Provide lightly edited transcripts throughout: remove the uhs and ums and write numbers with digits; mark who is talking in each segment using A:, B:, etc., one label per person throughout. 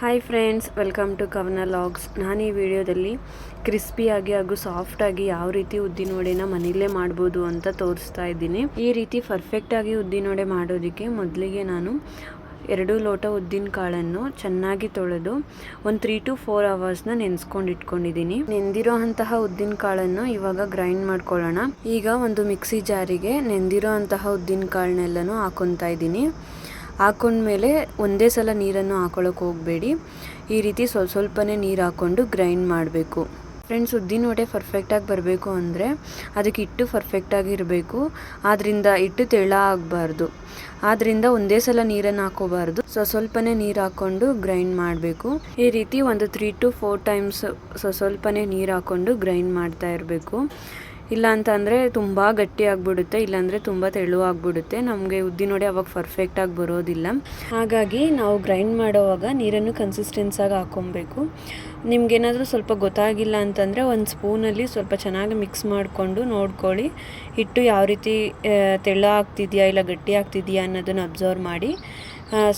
A: Hi friends, welcome to ಕವನ logs. ನಾನು ಈ ವಿಡಿಯೋದಲ್ಲಿ ಕ್ರಿಸ್ಪಿಯಾಗಿ ಹಾಗೂ ಸಾಫ್ಟಾಗಿ ಯಾವ ರೀತಿ ಉದ್ದಿನ ವಡೆನ ಮನೆಯಲ್ಲೇ ಮಾಡ್ಬೋದು ಅಂತ ತೋರಿಸ್ತಾ ಇದ್ದೀನಿ. ಈ ರೀತಿ ಪರ್ಫೆಕ್ಟಾಗಿ ಉದ್ದಿನ ವಡೆ ಮಾಡೋದಕ್ಕೆ ಮೊದಲಿಗೆ ನಾನು 2 ಲೋಟ ಉದ್ದಿನ ಕಾಳನ್ನು ಚೆನ್ನಾಗಿ ತೊಳೆದು ಒಂದು 3 to 4 ಅವರ್ಸ್ನ ನೆನೆಸ್ಕೊಂಡು ಇಟ್ಕೊಂಡಿದ್ದೀನಿ. ನೆಂದಿರೋ ಅಂತಹ ಉದ್ದಿನ ಕಾಳನ್ನು ಇವಾಗ ಗ್ರೈಂಡ್ ಮಾಡ್ಕೊಳ್ಳೋಣ. ಈಗ ಒಂದು ಮಿಕ್ಸಿ ಜಾರಿಗೆ ನೆಂದಿರೋ ಅಂತಹ ಉದ್ದಿನ ಕಾಳನ್ನೆಲ್ಲನೂ ಹಾಕೊತಾ ಇದ್ದೀನಿ. ಹಾಕೊಂಡ್ಮೇಲೆ ಒಂದೇ ಸಲ ನೀರನ್ನು ಹಾಕೊಳ್ಳೋಕೆ ಹೋಗಬೇಡಿ. ಈ ರೀತಿ ಸ್ವಲ್ಪನೇ ನೀರು ಹಾಕ್ಕೊಂಡು ಗ್ರೈಂಡ್ ಮಾಡಬೇಕು. ಫ್ರೆಂಡ್ಸ್, ಉದ್ದಿನ ವಡೆ ಪರ್ಫೆಕ್ಟಾಗಿ ಬರಬೇಕು ಅಂದರೆ ಅದಕ್ಕೆ ಹಿಟ್ಟು ಪರ್ಫೆಕ್ಟಾಗಿ ಇರಬೇಕು. ಆದ್ದರಿಂದ ಹಿಟ್ಟು ತೆಳ್ಳ ಆಗಬಾರ್ದು. ಆದ್ದರಿಂದ ಒಂದೇ ಸಲ ನೀರನ್ನು ಹಾಕೋಬಾರ್ದು. ಸ್ವಲ್ಪನೇ ನೀರು ಹಾಕ್ಕೊಂಡು ಗ್ರೈಂಡ್ ಮಾಡಬೇಕು. ಈ ರೀತಿ ಒಂದು 3 to 4 ಟೈಮ್ಸ್ ಸ್ವಲ್ಪನೇ ನೀರು ಹಾಕ್ಕೊಂಡು ಗ್ರೈಂಡ್ ಮಾಡ್ತಾ ಇರಬೇಕು. ಇಲ್ಲ ಅಂತಂದರೆ ತುಂಬ ಗಟ್ಟಿ ಆಗಿಬಿಡುತ್ತೆ, ಇಲ್ಲಾಂದರೆ ತುಂಬ ತೆಳು ಆಗಿಬಿಡುತ್ತೆ. ನಮಗೆ ಉದ್ದಿನ ವಡೆ ಅವಾಗ ಪರ್ಫೆಕ್ಟಾಗಿ ಬರೋದಿಲ್ಲ. ಹಾಗಾಗಿ ನಾವು ಗ್ರೈಂಡ್ ಮಾಡೋವಾಗ ನೀರನ್ನು ಕನ್ಸಿಸ್ಟೆನ್ಸಾಗಿ ಹಾಕ್ಕೊಬೇಕು. ನಿಮಗೇನಾದರೂ ಸ್ವಲ್ಪ ಗೊತ್ತಾಗಿಲ್ಲ ಅಂತಂದರೆ ಒಂದು ಸ್ಪೂನಲ್ಲಿ ಸ್ವಲ್ಪ ಚೆನ್ನಾಗಿ ಮಿಕ್ಸ್ ಮಾಡಿಕೊಂಡು ನೋಡ್ಕೊಳ್ಳಿ. ಹಿಟ್ಟು ಯಾವ ರೀತಿ ತೆಳ್ಳ ಆಗ್ತಿದೆಯಾ ಇಲ್ಲ ಗಟ್ಟಿ ಆಗ್ತಿದೆಯಾ ಅನ್ನೋದನ್ನು ಅಬ್ಸರ್ವ್ ಮಾಡಿ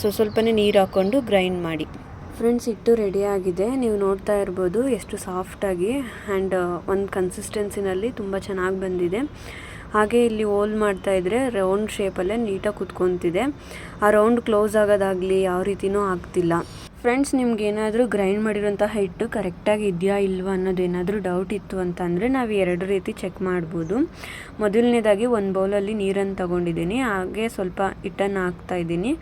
A: ಸ್ವಲ್ಪನೇ ನೀರು ಹಾಕ್ಕೊಂಡು ಗ್ರೈಂಡ್ ಮಾಡಿ. ಫ್ರೆಂಡ್ಸ್, ಹಿಟ್ಟು ರೆಡಿ ಆಗಿದೆ. ನೀವು ನೋಡ್ತಾ ಇರ್ಬೋದು ಎಷ್ಟು ಸಾಫ್ಟಾಗಿ ಆ್ಯಂಡ್ ಒಂದು ಕನ್ಸಿಸ್ಟೆನ್ಸಿನಲ್ಲಿ ತುಂಬ ಚೆನ್ನಾಗಿ ಬಂದಿದೆ. ಹಾಗೆ ಇಲ್ಲಿ ಹೋಲ್ ಮಾಡ್ತಾ ಇದ್ದರೆ ರೌಂಡ್ ಶೇಪಲ್ಲೇ ನೀಟಾಗಿ ಕುತ್ಕೊತಿದೆ. ಆ ರೌಂಡ್ ಕ್ಲೋಸ್ ಆಗೋದಾಗಲಿ ಯಾವ ರೀತಿಯೂ ಆಗ್ತಿಲ್ಲ. ಫ್ರೆಂಡ್ಸ್, ನಿಮ್ಗೇನಾದರೂ ಗ್ರೈಂಡ್ ಮಾಡಿರೋಂತಹ ಹಿಟ್ಟು ಕರೆಕ್ಟಾಗಿ ಇದೆಯಾ ಇಲ್ವಾ ಅನ್ನೋದೇನಾದರೂ ಡೌಟ್ ಇತ್ತು ಅಂತಂದರೆ ನಾವು 2 ರೀತಿ ಚೆಕ್ ಮಾಡ್ಬೋದು. ಮೊದಲನೇದಾಗಿ ಒಂದು ಬೌಲಲ್ಲಿ ನೀರನ್ನು ತಗೊಂಡಿದ್ದೀನಿ. ಹಾಗೆ ಸ್ವಲ್ಪ ಹಿಟ್ಟನ್ನು ಹಾಕ್ತಾಯಿದ್ದೀನಿ.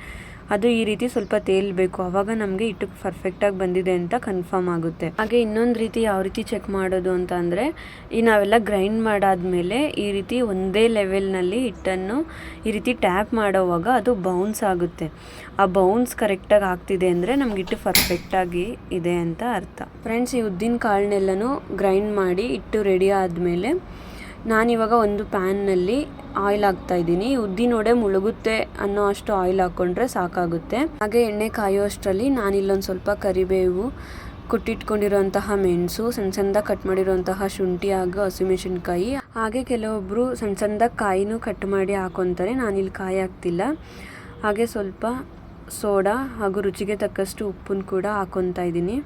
A: ಅದು ಈ ರೀತಿ ಸ್ವಲ್ಪ ತೇಲ್ಬೇಕು. ಆವಾಗ ನಮಗೆ ಹಿಟ್ಟು ಪರ್ಫೆಕ್ಟಾಗಿ ಬಂದಿದೆ ಅಂತ ಕನ್ಫರ್ಮ್ ಆಗುತ್ತೆ. ಹಾಗೆ ಇನ್ನೊಂದು ರೀತಿ ಯಾವ ರೀತಿ ಚೆಕ್ ಮಾಡೋದು ಅಂತ ಅಂದರೆ, ಈ ನಾವೆಲ್ಲ ಗ್ರೈಂಡ್ ಮಾಡಾದಮೇಲೆ ಈ ರೀತಿ ಒಂದೇ ಲೆವೆಲ್ನಲ್ಲಿ ಹಿಟ್ಟನ್ನು ಈ ರೀತಿ ಟ್ಯಾಪ್ ಮಾಡೋವಾಗ ಅದು ಬೌನ್ಸ್ ಆಗುತ್ತೆ. ಆ ಬೌನ್ಸ್ ಕರೆಕ್ಟಾಗಿ ಆಗ್ತಿದೆ ಅಂದರೆ ನಮ್ಗೆ ಹಿಟ್ಟು ಪರ್ಫೆಕ್ಟಾಗಿ ಇದೆ ಅಂತ ಅರ್ಥ. ಫ್ರೆಂಡ್ಸ್, ಈ ಉದ್ದಿನ ಕಾಳನ್ನೆಲ್ಲನೂ ಗ್ರೈಂಡ್ ಮಾಡಿ ಹಿಟ್ಟು ರೆಡಿ ಆದಮೇಲೆ ನಾನಿವಾಗ ಒಂದು ಪ್ಯಾನ್ನಲ್ಲಿ ಆಯಿಲ್ ಹಾಕ್ತಾಯಿದ್ದೀನಿ. ಉದ್ದಿನ ವಡೆ ಮುಳುಗುತ್ತೆ ಅನ್ನೋ ಅಷ್ಟು ಆಯಿಲ್ ಹಾಕ್ಕೊಂಡ್ರೆ ಸಾಕಾಗುತ್ತೆ. ಹಾಗೆ ಎಣ್ಣೆ ಕಾಯೋಷ್ಟರಲ್ಲಿ ನಾನಿಲ್ಲೊಂದು ಸ್ವಲ್ಪ ಕರಿಬೇವು, ಕೊಟ್ಟಿಟ್ಕೊಂಡಿರೋಂತಹ ಮೆಣಸು, ಸಣ್ಣದಾಗಿ ಕಟ್ ಮಾಡಿರೋಂತಹ ಶುಂಠಿ ಹಾಗೂ ಹಸಿಮೆಣಸಿನ್ಕಾಯಿ, ಹಾಗೆ ಕೆಲವೊಬ್ಬರು ಸಣ್ಣದಾಗಿ ಕಾಯಿನೂ ಕಟ್ ಮಾಡಿ ಹಾಕೊತಾರೆ. ನಾನಿಲ್ಲಿ ಕಾಯಿ ಹಾಕ್ತಿಲ್ಲ. ಹಾಗೆ ಸ್ವಲ್ಪ ಸೋಡಾ ಹಾಗೂ ರುಚಿಗೆ ತಕ್ಕಷ್ಟು ಉಪ್ಪನ್ನು ಕೂಡ ಹಾಕ್ಕೊತಾ ಇದ್ದೀನಿ.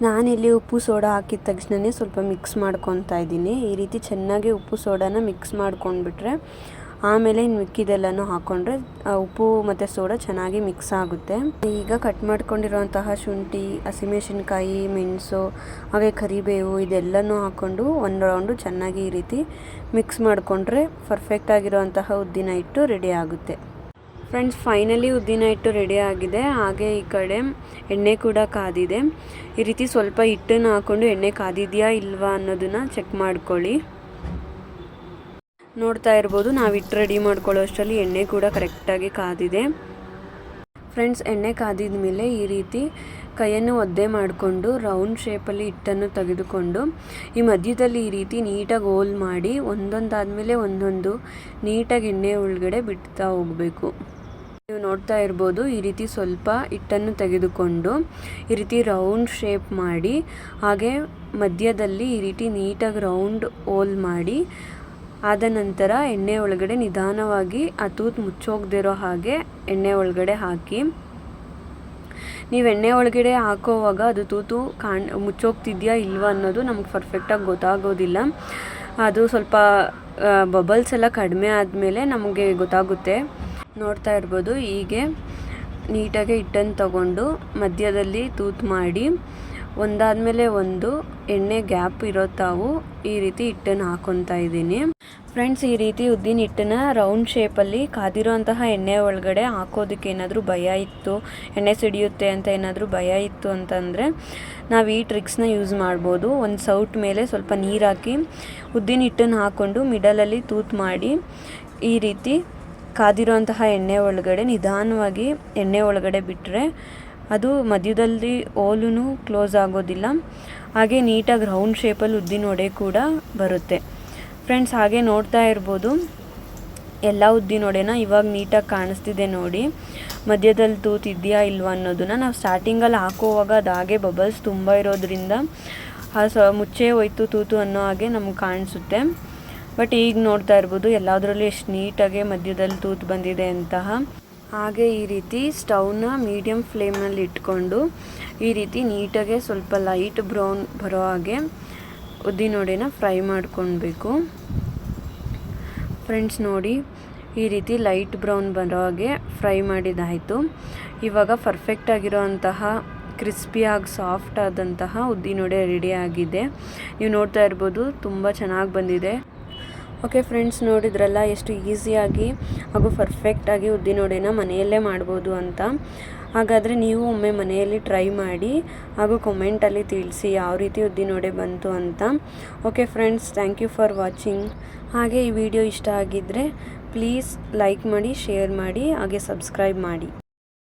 A: ನಾನಿಲ್ಲಿ ಉಪ್ಪು ಸೋಡಾ ಹಾಕಿದ ತಕ್ಷಣವೇ ಸ್ವಲ್ಪ ಮಿಕ್ಸ್ ಮಾಡ್ಕೊತಾ ಇದ್ದೀನಿ. ಈ ರೀತಿ ಚೆನ್ನಾಗಿ ಉಪ್ಪು ಸೋಡಾನ ಮಿಕ್ಸ್ ಮಾಡ್ಕೊಂಡ್ಬಿಟ್ರೆ ಆಮೇಲೆ ಇನ್ನು ಮಿಕ್ಕಿದೆಲ್ಲನೂ ಹಾಕ್ಕೊಂಡ್ರೆ ಉಪ್ಪು ಮತ್ತು ಸೋಡಾ ಚೆನ್ನಾಗಿ ಮಿಕ್ಸ್ ಆಗುತ್ತೆ. ಈಗ ಕಟ್ ಮಾಡ್ಕೊಂಡಿರೋಂತಹ ಶುಂಠಿ, ಹಸಿಮೆಣಸಿನ್ಕಾಯಿ, ಮೆಣಸು ಹಾಗೆ ಕರಿಬೇವು ಇದೆಲ್ಲನೂ ಹಾಕ್ಕೊಂಡು ಒಂದು ರೌಂಡು ಚೆನ್ನಾಗಿ ಈ ರೀತಿ ಮಿಕ್ಸ್ ಮಾಡಿಕೊಂಡ್ರೆ ಪರ್ಫೆಕ್ಟಾಗಿರೋಂತಹ ಉದ್ದಿನ ಹಿಟ್ಟು ರೆಡಿ ಆಗುತ್ತೆ. ಫ್ರೆಂಡ್ಸ್, ಫೈನಲಿ ಉದ್ದಿನ ಹಿಟ್ಟು ರೆಡಿ ಆಗಿದೆ. ಹಾಗೆ ಈ ಕಡೆ ಎಣ್ಣೆ ಕೂಡ ಕಾದಿದೆ. ಈ ರೀತಿ ಸ್ವಲ್ಪ ಹಿಟ್ಟನ್ನು ಹಾಕ್ಕೊಂಡು ಎಣ್ಣೆ ಕಾದಿದೆಯಾ ಇಲ್ವಾ ಅನ್ನೋದನ್ನು ಚೆಕ್ ಮಾಡ್ಕೊಳ್ಳಿ. ನೋಡ್ತಾ ಇರ್ಬೋದು, ನಾವು ಹಿಟ್ಟು ರೆಡಿ ಮಾಡ್ಕೊಳ್ಳೋ ಅಷ್ಟರಲ್ಲಿ ಎಣ್ಣೆ ಕೂಡ ಕರೆಕ್ಟಾಗಿ ಕಾದಿದೆ. ಫ್ರೆಂಡ್ಸ್, ಎಣ್ಣೆ ಕಾದಿದ ಮೇಲೆ ಈ ರೀತಿ ಕೈಯನ್ನು ಒದ್ದೆ ಮಾಡಿಕೊಂಡು ರೌಂಡ್ ಶೇಪಲ್ಲಿ ಹಿಟ್ಟನ್ನು ತೆಗೆದುಕೊಂಡು ಈ ಮಧ್ಯದಲ್ಲಿ ಈ ರೀತಿ ನೀಟಾಗಿ ಹೋಲ್ ಮಾಡಿ ಒಂದೊಂದಾದಮೇಲೆ ಒಂದೊಂದು ನೀಟಾಗಿ ಎಣ್ಣೆ ಒಳಗಡೆ ಬಿಡ್ತಾ ಹೋಗಬೇಕು. ನೀವು ನೋಡ್ತಾ ಇರ್ಬೋದು, ಈ ರೀತಿ ಸ್ವಲ್ಪ ಹಿಟ್ಟನ್ನು ತೆಗೆದುಕೊಂಡು ಈ ರೀತಿ ರೌಂಡ್ ಶೇಪ್ ಮಾಡಿ ಹಾಗೆ ಮಧ್ಯದಲ್ಲಿ ಈ ರೀತಿ ನೀಟಾಗಿ ರೌಂಡ್ ಹೋಲ್ ಮಾಡಿ ಆದ ನಂತರ ಎಣ್ಣೆ ಒಳಗಡೆ ನಿಧಾನವಾಗಿ ಆ ತೂತು ಮುಚ್ಚೋಗದಿರೋ ಹಾಗೆ ಎಣ್ಣೆ ಒಳಗಡೆ ಹಾಕಿ. ನೀವು ಎಣ್ಣೆ ಒಳಗಡೆ ಹಾಕೋವಾಗ ಅದು ತೂತು ಮುಚ್ಚೋಗ್ತಿದೆಯಾ ಇಲ್ವಾ ಅನ್ನೋದು ನಮ್ಗೆ ಪರ್ಫೆಕ್ಟಾಗಿ ಗೊತ್ತಾಗೋದಿಲ್ಲ. ಅದು ಸ್ವಲ್ಪ ಬಬಲ್ಸ್ ಎಲ್ಲ ಕಡಿಮೆ ಆದಮೇಲೆ ನಮಗೆ ಗೊತ್ತಾಗುತ್ತೆ. ನೋಡ್ತಾ ಇರ್ಬೋದು, ಹೀಗೆ ನೀಟಾಗಿ ಹಿಟ್ಟನ್ನು ತಗೊಂಡು ಮಧ್ಯದಲ್ಲಿ ತೂತು ಮಾಡಿ ಒಂದಾದಮೇಲೆ ಒಂದು ಎಣ್ಣೆ ಗ್ಯಾಪ್ ಇರೋ ತಾವು ಈ ರೀತಿ ಹಿಟ್ಟನ್ನು ಹಾಕ್ಕೊತಾ ಇದ್ದೀನಿ. ಫ್ರೆಂಡ್ಸ್, ಈ ರೀತಿ ಉದ್ದಿನ ಹಿಟ್ಟನ್ನು ರೌಂಡ್ ಶೇಪಲ್ಲಿ ಕಾದಿರೋ ಅಂತಹ ಎಣ್ಣೆ ಒಳಗಡೆ ಹಾಕೋದಕ್ಕೆ ಏನಾದರೂ ಭಯ ಇತ್ತು, ಎಣ್ಣೆ ಸಿಡಿಯುತ್ತೆ ಅಂತ ಏನಾದರೂ ಭಯ ಇತ್ತು ಅಂತಂದರೆ ನಾವು ಈ ಟ್ರಿಕ್ಸ್ನ ಯೂಸ್ ಮಾಡ್ಬೋದು. ಒಂದು ಸೌಟ್ ಮೇಲೆ ಸ್ವಲ್ಪ ನೀರು ಹಾಕಿ ಉದ್ದಿನ ಹಿಟ್ಟನ್ನು ಹಾಕ್ಕೊಂಡು ಮಿಡಲಲ್ಲಿ ತೂತು ಮಾಡಿ ಈ ರೀತಿ ಕಾದಿರೋಂತಹ ಎಣ್ಣೆ ಒಳಗಡೆ ನಿಧಾನವಾಗಿ ಎಣ್ಣೆ ಒಳಗಡೆ ಬಿಟ್ಟರೆ ಅದು ಮಧ್ಯದಲ್ಲಿ ಹೋಲೂ ಕ್ಲೋಸ್ ಆಗೋದಿಲ್ಲ. ಹಾಗೆ ನೀಟಾಗಿ ರೌಂಡ್ ಶೇಪಲ್ಲಿ ಉದ್ದಿನ ವಡೆ ಕೂಡ ಬರುತ್ತೆ. ಫ್ರೆಂಡ್ಸ್, ಹಾಗೆ ನೋಡ್ತಾ ಇರ್ಬೋದು, ಎಲ್ಲ ಉದ್ದಿನ ವಡೆನ ಇವಾಗ ನೀಟಾಗಿ ಕಾಣಿಸ್ತಿದೆ ನೋಡಿ. ಮಧ್ಯದಲ್ಲಿ ತೂತು ಇದೆಯಾ ಇಲ್ವಾ ಅನ್ನೋದನ್ನು ನಾವು ಸ್ಟಾರ್ಟಿಂಗಲ್ಲಿ ಹಾಕೋವಾಗ ಅದು ಹಾಗೆ ಬಬಲ್ಸ್ ತುಂಬ ಇರೋದ್ರಿಂದ ಮುಚ್ಚೆ ಹೋಯ್ತು ತೂತು ಅನ್ನೋ ಹಾಗೆ ನಮ್ಗೆ ಕಾಣಿಸುತ್ತೆ. ಬಟ್ ಈಗ ನೋಡ್ತಾ ಇರ್ಬೋದು ಎಲ್ಲದರಲ್ಲೂ ಎಷ್ಟು ನೀಟಾಗಿ ಮಧ್ಯದಲ್ಲಿ ತೂತು ಬಂದಿದೆ ಅಂತಹ. ಹಾಗೆ ಈ ರೀತಿ ಸ್ಟವ್ನ ಮೀಡಿಯಮ್ ಫ್ಲೇಮ್ನಲ್ಲಿ ಇಟ್ಕೊಂಡು ಈ ರೀತಿ ನೀಟಾಗೆ ಸ್ವಲ್ಪ ಲೈಟ್ ಬ್ರೌನ್ ಬರೋ ಹಾಗೆ ಉದ್ದಿನವಡೆನ ಫ್ರೈ ಮಾಡ್ಕೊಳ್ಬೇಕು ಫ್ರೆಂಡ್ಸ್. ನೋಡಿ ಈ ರೀತಿ ಲೈಟ್ ಬ್ರೌನ್ ಬರೋ ಹಾಗೆ ಫ್ರೈ ಮಾಡಿದಾಯಿತು. ಇವಾಗ ಪರ್ಫೆಕ್ಟ್ ಆಗಿರೋಂತಹ ಕ್ರಿಸ್ಪಿಯಾಗಿ ಸಾಫ್ಟ್ ಆದಂತಹ ಉದ್ದಿನವಡೆ ರೆಡಿ ಆಗಿದೆ. ನೀವು ನೋಡ್ತಾ ಇರ್ಬೋದು ತುಂಬ ಚೆನ್ನಾಗಿ ಬಂದಿದೆ. ಓಕೆ ಫ್ರೆಂಡ್ಸ್, ನೋಡಿದ್ರಲ್ಲ ಎಷ್ಟು ಈಸಿಯಾಗಿ ಹಾಗೂ ಪರ್ಫೆಕ್ಟಾಗಿ ಉದ್ದಿನವಡೆನ ಮನೆಯಲ್ಲೇ ಮಾಡ್ಬೋದು ಅಂತ. ಹಾಗಾದರೆ ನೀವು ಒಮ್ಮೆ ಮನೆಯಲ್ಲಿ ಟ್ರೈ ಮಾಡಿ ಹಾಗೂ ಕಮೆಂಟಲ್ಲಿ ತಿಳಿಸಿ ಯಾವ ರೀತಿ ಉದ್ದಿನವಡೆ ಬಂತು ಅಂತ. Okay friends, thank you for watching. ಹಾಗೆ ಈ ವಿಡಿಯೋ ಇಷ್ಟ ಆಗಿದ್ದರೆ ಪ್ಲೀಸ್ ಲೈಕ್ ಮಾಡಿ, ಶೇರ್ ಮಾಡಿ, ಹಾಗೆ ಸಬ್ಸ್ಕ್ರೈಬ್ ಮಾಡಿ.